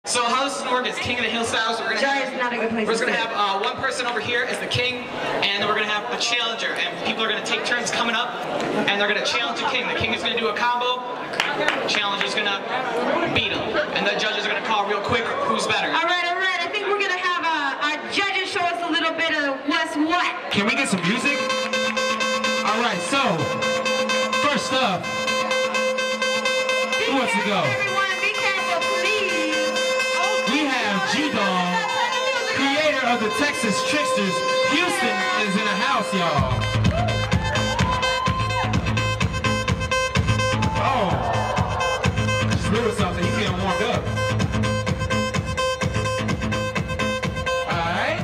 So how this is going to work is King of the Hill style. So we're going to have one person over here as the king, and then we're going to have a challenger, and people are going to take turns coming up, and they're going to challenge the king. The king is going to do a combo, the challenger is going to beat him, and the judges are going to call real quick who's better. All right. I think we're going to have our judges show us a little bit of what's what. Can we get some music? All right, so first up, who wants to go? G-Dog, creator of the Texas Tricksters. Houston is in the house, y'all. Oh, just doing something. He's getting warmed up. All right.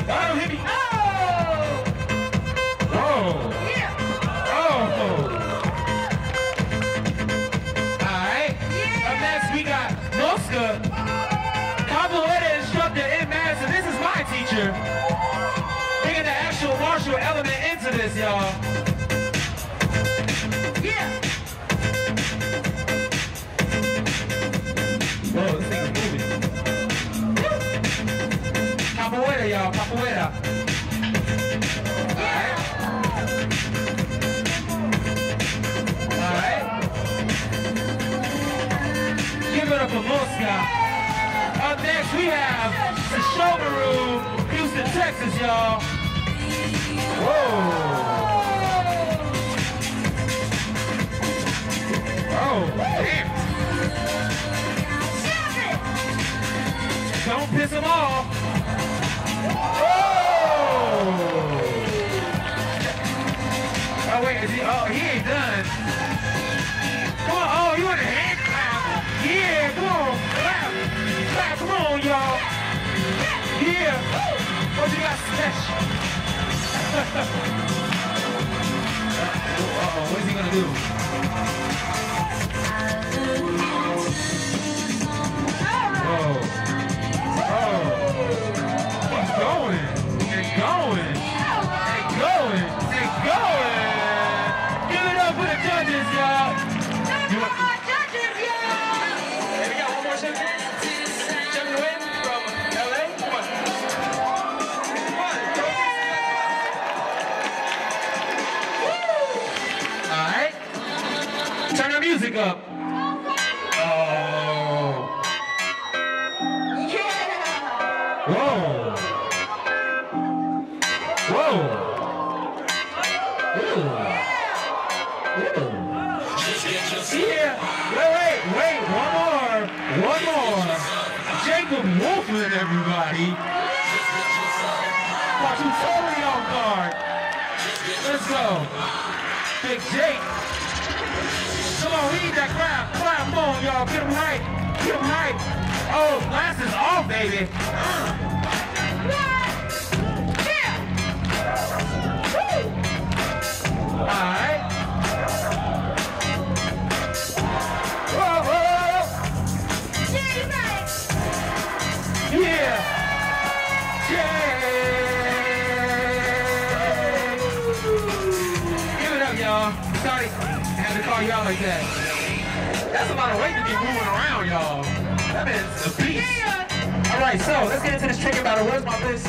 Oh, hit me. Oh! Whoa. Yeah. Oh. All right. Yeah. Up next, we got Mosca, capoeira instructor in Madison. This is my teacher. Bringing the actual martial element into this, y'all. Yeah. Whoa, this thing is moving. Capoeira, y'all, capoeira. All right. Give it up for Mosca. Up next, we have the Showroom, Houston, Texas, y'all. Whoa. Oh, damn. Don't piss him off. Oh. Oh, wait, is he? Oh, he ain't done. Come on, oh, you in the hand clap. Yeah, come on, clap. Clap, come on, y'all. Yeah. What you got special? Uh-oh, what is he gonna do? Oh. Oh. He's going. He's going. He's going. He's going. Give it up for the judges, y'all. Judges, y'all. Hey, we got one more champion. Champion win from LA. Come on. All right. Turn the music up. Oh. Yeah. Whoa. Whoa. Ooh. Ooh. Yeah. Wait. One more. Jacob Wolfman, everybody. Caught you totally off guard. Let's go. Big Jake. Come on, we need that crowd. Come on, y'all. Get him hype. Get him hype. Oh, glasses off, baby. All right. Yeah! Give it up, y'all. Sorry, I had to call y'all like that. That's a lot of weight to be moving around, y'all. That man's a beast. All right, so let's get into this trigger battle. Where's my list?